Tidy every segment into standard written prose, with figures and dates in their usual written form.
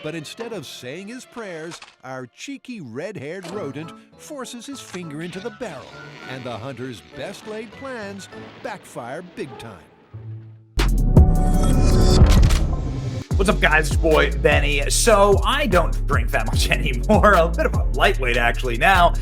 But instead of saying his prayers, our cheeky red-haired rodent forces his finger into the barrel, and the hunter's best-laid plans backfire big time. What's up, guys? It's your boy, Benny. So I don't drink that much anymore. A bit of a lightweight, actually, now.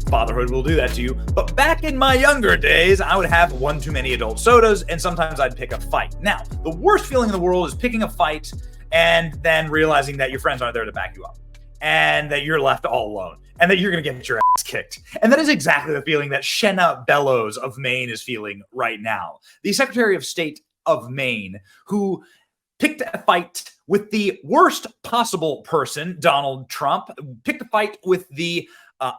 Fatherhood will do that to you. But back in my younger days, I would have one too many adult sodas, and sometimes I'd pick a fight. Now, the worst feeling in the world is picking a fight and then realizing that your friends aren't there to back you up, and that you're left all alone, and that you're going to get your ass kicked. And that is exactly the feeling that Shenna Bellows of Maine is feeling right now. The Secretary of State of Maine, who picked a fight with the worst possible person, Donald Trump, picked a fight with the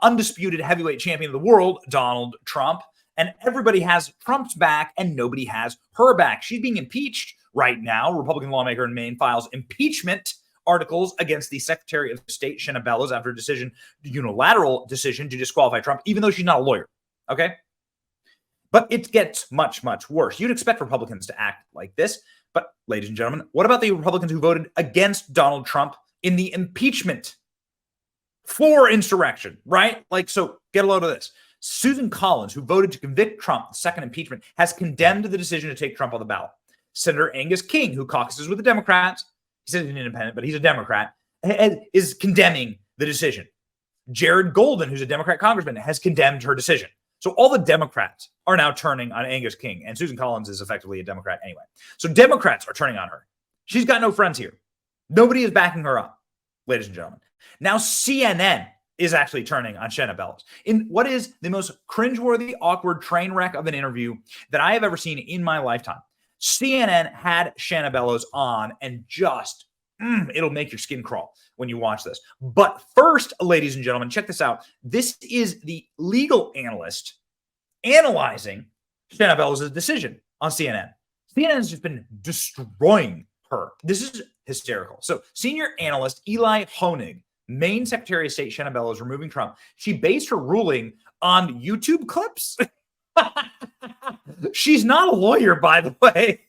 undisputed heavyweight champion of the world, Donald Trump, and everybody has Trump's back and nobody has her back. She's being impeached right now. Republican lawmaker in Maine files impeachment articles against the Secretary of State, Shenna Bellows, after a unilateral decision to disqualify Trump, even though she's not a lawyer, okay? But it gets much, much worse. You'd expect Republicans to act like this, but ladies and gentlemen, what about the Republicans who voted against Donald Trump in the impeachment for insurrection, right? So get a load of this. Susan Collins, who voted to convict Trump, the second impeachment, has condemned the decision to take Trump on the ballot. Senator Angus King, who caucuses with the Democrats, he says he's an independent, but he's a Democrat, is condemning the decision. Jared Golden, who's a Democrat congressman, has condemned her decision. So all the Democrats are now turning on Angus King, and Susan Collins is effectively a Democrat anyway. So Democrats are turning on her. She's got no friends here. Nobody is backing her up, ladies and gentlemen. Now CNN is actually turning on Shenna Bellows in what is the most cringeworthy, awkward train wreck of an interview that I have ever seen in my lifetime. CNN had Shenna Bellows on, and just, it'll make your skin crawl when you watch this. But first, ladies and gentlemen, check this out. This is the legal analyst analyzing Shenna Bellows' decision on CNN. CNN has just been destroying her. This is hysterical. So senior analyst Eli Honig, Maine Secretary of State Shenna Bellows removing Trump, she based her ruling on YouTube clips. She's not a lawyer, by the way.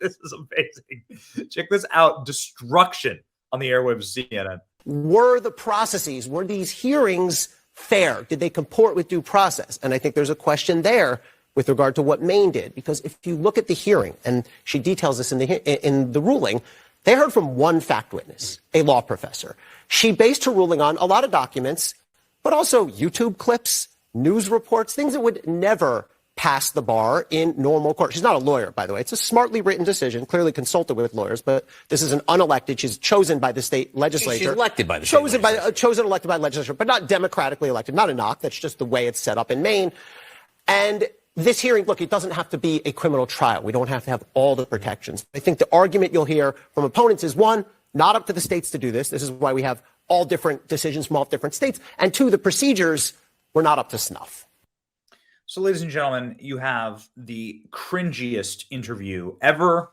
This is amazing. Check this out. Destruction on the airwaves of CNN. Were the processes, were these hearings fair? Did they comport with due process? And I think there's a question there with regard to what Maine did, because if you look at the hearing, and she details this in the ruling, they heard from one fact witness, a law professor. She based her ruling on a lot of documents, but also YouTube clips, news reports, things that would never pass the bar in normal court. She's not a lawyer, by the way. It's a smartly written decision, clearly consulted with lawyers, but this is an unelected. She's chosen by the state legislature. She's elected by the state chosen, elected by the legislature, but not democratically elected. Not a knock. That's just the way it's set up in Maine. And this hearing, look, it doesn't have to be a criminal trial. We don't have to have all the protections. I think the argument you'll hear from opponents is, one, not up to the states to do this. This is why we have all different decisions from all different states. And two, the procedures were not up to snuff. So, ladies and gentlemen, you have the cringiest interview ever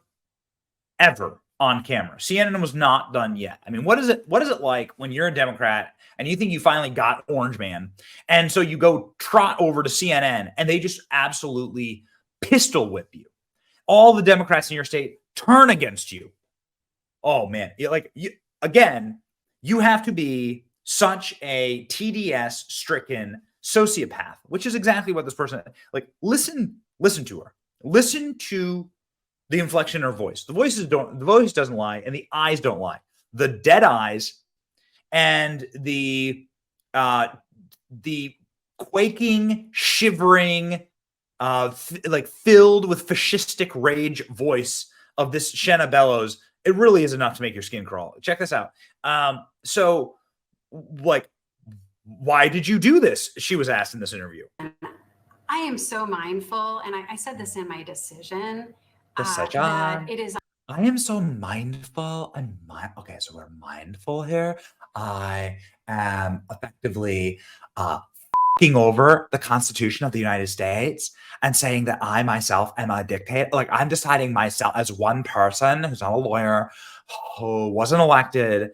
on camera. CNN was not done yet. I mean, what is it like when you're a Democrat and you think you finally got Orange Man, and so you go trot over to CNN and they just absolutely pistol whip you? All the Democrats in your state turn against you. Oh man, you have to be such a TDS-stricken sociopath, which is exactly what this person, listen to her. Listen to the inflection in her voice. The voice doesn't lie, and the eyes don't lie. The dead eyes and the quaking, shivering, filled with fascistic rage voice of this Shenna Bellows, it really is enough to make your skin crawl. Check this out. Why did you do this? She was asked in this interview. I am so mindful, and I said this in my decision. That it is. I am so mindful and okay, so we're mindful here. I am effectively f***ing over the Constitution of the United States and saying that I myself am a dictator. I'm deciding myself as one person who's not a lawyer, who wasn't elected.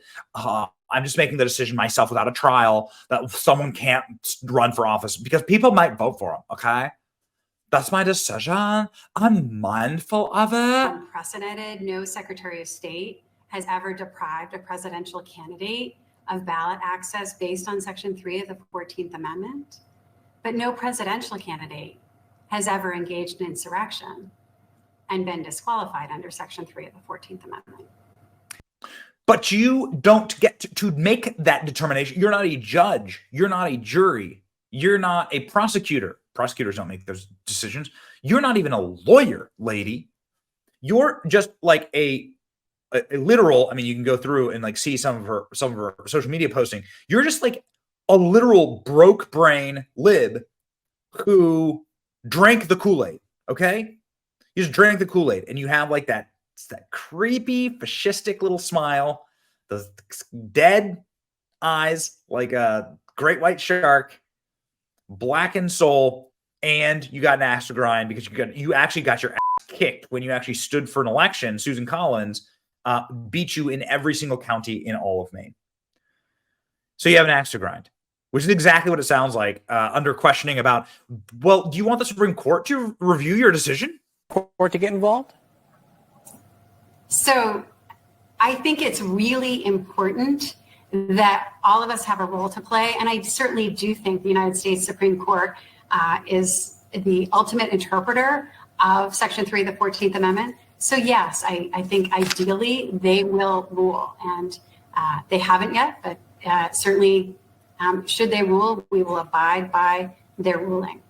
I'm just making the decision myself without a trial that someone can't run for office because people might vote for him. Okay. That's my decision. I'm mindful of it. Unprecedented. No Secretary of State has ever deprived a presidential candidate of ballot access based on Section 3 of the 14th Amendment. But no presidential candidate has ever engaged in insurrection and been disqualified under Section 3 of the 14th Amendment. But you don't get to make that determination. You're not a judge. You're not a jury. You're not a prosecutor. Prosecutors don't make those decisions. You're not even a lawyer, lady. You're just like a literal, I mean, you can go through and like see some of her social media posting. You're just like a literal broke brain lib who drank the Kool-Aid, okay? You just drank the Kool-Aid and you have like that creepy fascistic little smile, those dead eyes like a great white shark, blackened soul, and you got an axe to grind because you actually got your ass kicked when you actually stood for an election. Susan Collins beat you in every single county in all of Maine. So you have an axe to grind, which is exactly what it sounds like under questioning about, well, do you want the Supreme Court to review your decision? Court to get involved? So I think it's really important that all of us have a role to play. And I certainly do think the United States Supreme Court is the ultimate interpreter of Section 3 of the 14th Amendment. So yes, I think ideally they will rule, and they haven't yet, but certainly should they rule, we will abide by their ruling.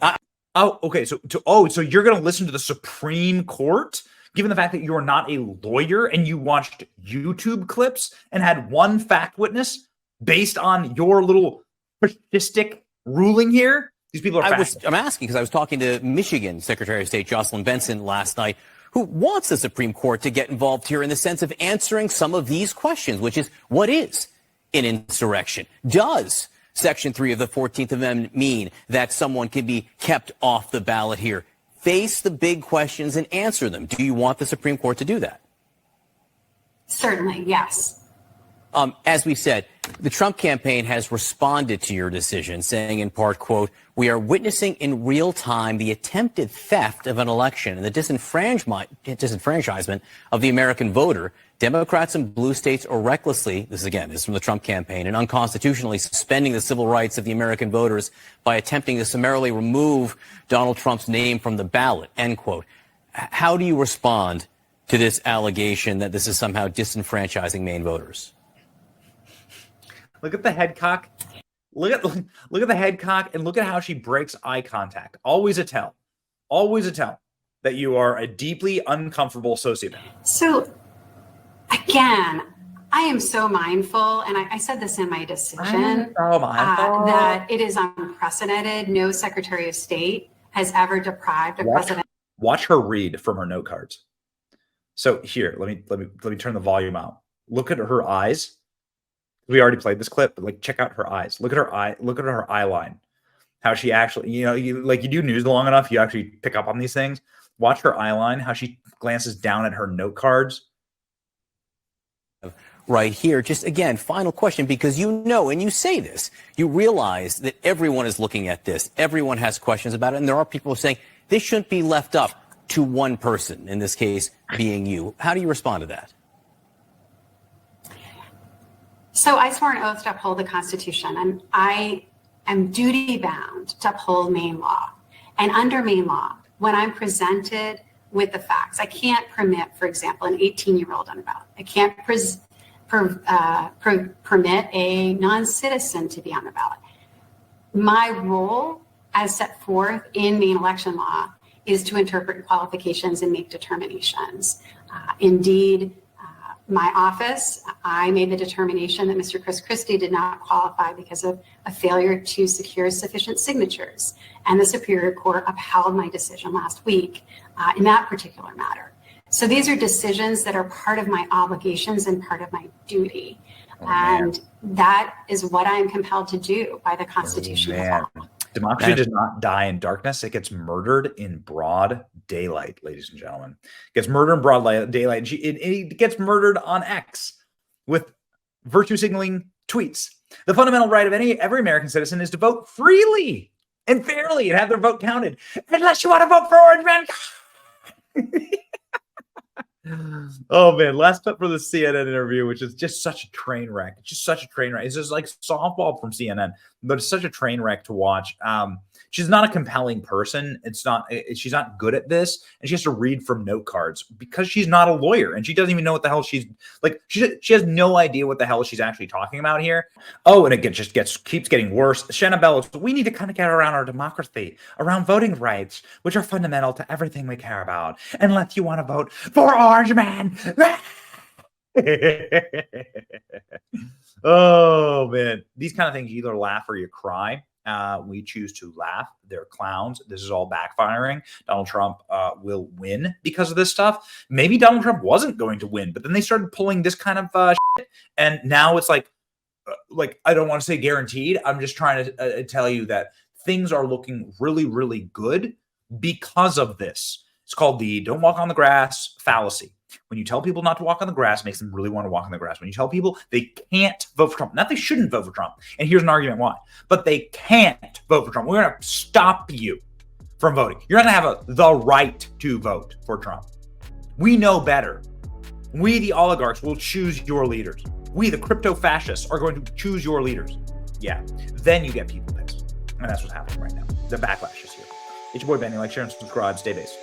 Okay. So you're going to listen to the Supreme Court, given the fact that you're not a lawyer and you watched YouTube clips and had one fact witness based on your little fascistic ruling here? These people are I'm asking because I was talking to Michigan Secretary of State Jocelyn Benson last night, who wants the Supreme Court to get involved here in the sense of answering some of these questions, which is, what is an insurrection? Does Section 3 of the 14th Amendment mean that someone can be kept off the ballot here? Face the big questions and answer them. Do you want the Supreme Court to do that? Certainly, yes. As we said, the Trump campaign has responded to your decision, saying in part, quote, "We are witnessing in real time the attempted theft of an election and the disenfranchisement of the American voter. Democrats in blue states are recklessly," this is from the Trump campaign, "and unconstitutionally suspending the civil rights of the American voters by attempting to summarily remove Donald Trump's name from the ballot," end quote. How do you respond to this allegation that this is somehow disenfranchising Maine voters? Look at the head cock. Look at the head cock, and look at how she breaks eye contact. Always a tell that you are a deeply uncomfortable sociopath. So again, I am so mindful, and I said this in my decision, that it is unprecedented. No Secretary of State has ever deprived a president. Watch her read from her note cards. So here, let me turn the volume out. Look at her eyes. We already played this clip, but like check out her eyes. Look at her eye. Look at her eye line. How she actually, you do news long enough, you actually pick up on these things. Watch her eye line. How she glances down at her note cards. Right here, just again, final question, because and you say this, you realize that everyone is looking at this. Everyone has questions about it, and there are people saying this shouldn't be left up to one person, in this case being you. How do you respond to that? So I swore an oath to uphold the Constitution, and I am duty bound to uphold Maine law. And under Maine law, when I'm presented with the facts, I can't permit, for example, an 18-year-old on a ballot. I can't permit a non-citizen to be on the ballot. My role, as set forth in Maine election law, is to interpret qualifications and make determinations. Indeed, my office, I made the determination that Mr. Chris Christie did not qualify because of a failure to secure sufficient signatures. And the Superior Court upheld my decision last week in that particular matter. So these are decisions that are part of my obligations and part of my duty. And that is what I am compelled to do by the Constitution of law. Democracy does not die in darkness. It gets murdered in broad daylight, ladies and gentlemen. It gets murdered in broad daylight. It gets murdered on X with virtue signaling tweets. The fundamental right of every American citizen is to vote freely and fairly and have their vote counted, unless you want to vote for Orange Man. Oh man, last clip for the CNN interview, which is just such a train wreck. It's just such a train wreck. It's just like softball from CNN, but it's such a train wreck to watch. She's not a compelling person. She's not good at this, and she has to read from note cards because she's not a lawyer and she doesn't even know what the hell she's like. She has no idea what the hell she's actually talking about here. Oh, and it keeps getting worse. Shanna Bellows, we need to kind of get around our democracy, around voting rights, which are fundamental to everything we care about, unless you want to vote for Orange Man. Oh man, these kind of things, you either laugh or you cry. We choose to laugh. They're clowns. This is all backfiring. Donald Trump will win because of this stuff. Maybe Donald Trump wasn't going to win, but then they started pulling this kind of shit, and now it's like I don't want to say guaranteed. I'm just trying to tell you that things are looking really, really good because of this. It's called the "don't walk on the grass" fallacy. When you tell people not to walk on the grass, it makes them really want to walk on the grass. When you tell people they can't vote for Trump, not they shouldn't vote for Trump, and here's an argument why, but they can't vote for Trump. We're going to stop you from voting. You're not going to have the right to vote for Trump. We know better. We, the oligarchs, will choose your leaders. We, the crypto fascists, are going to choose your leaders. Yeah, then you get people pissed. And that's what's happening right now. The backlash is here. It's your boy Benny. Like, share, and subscribe. Stay based.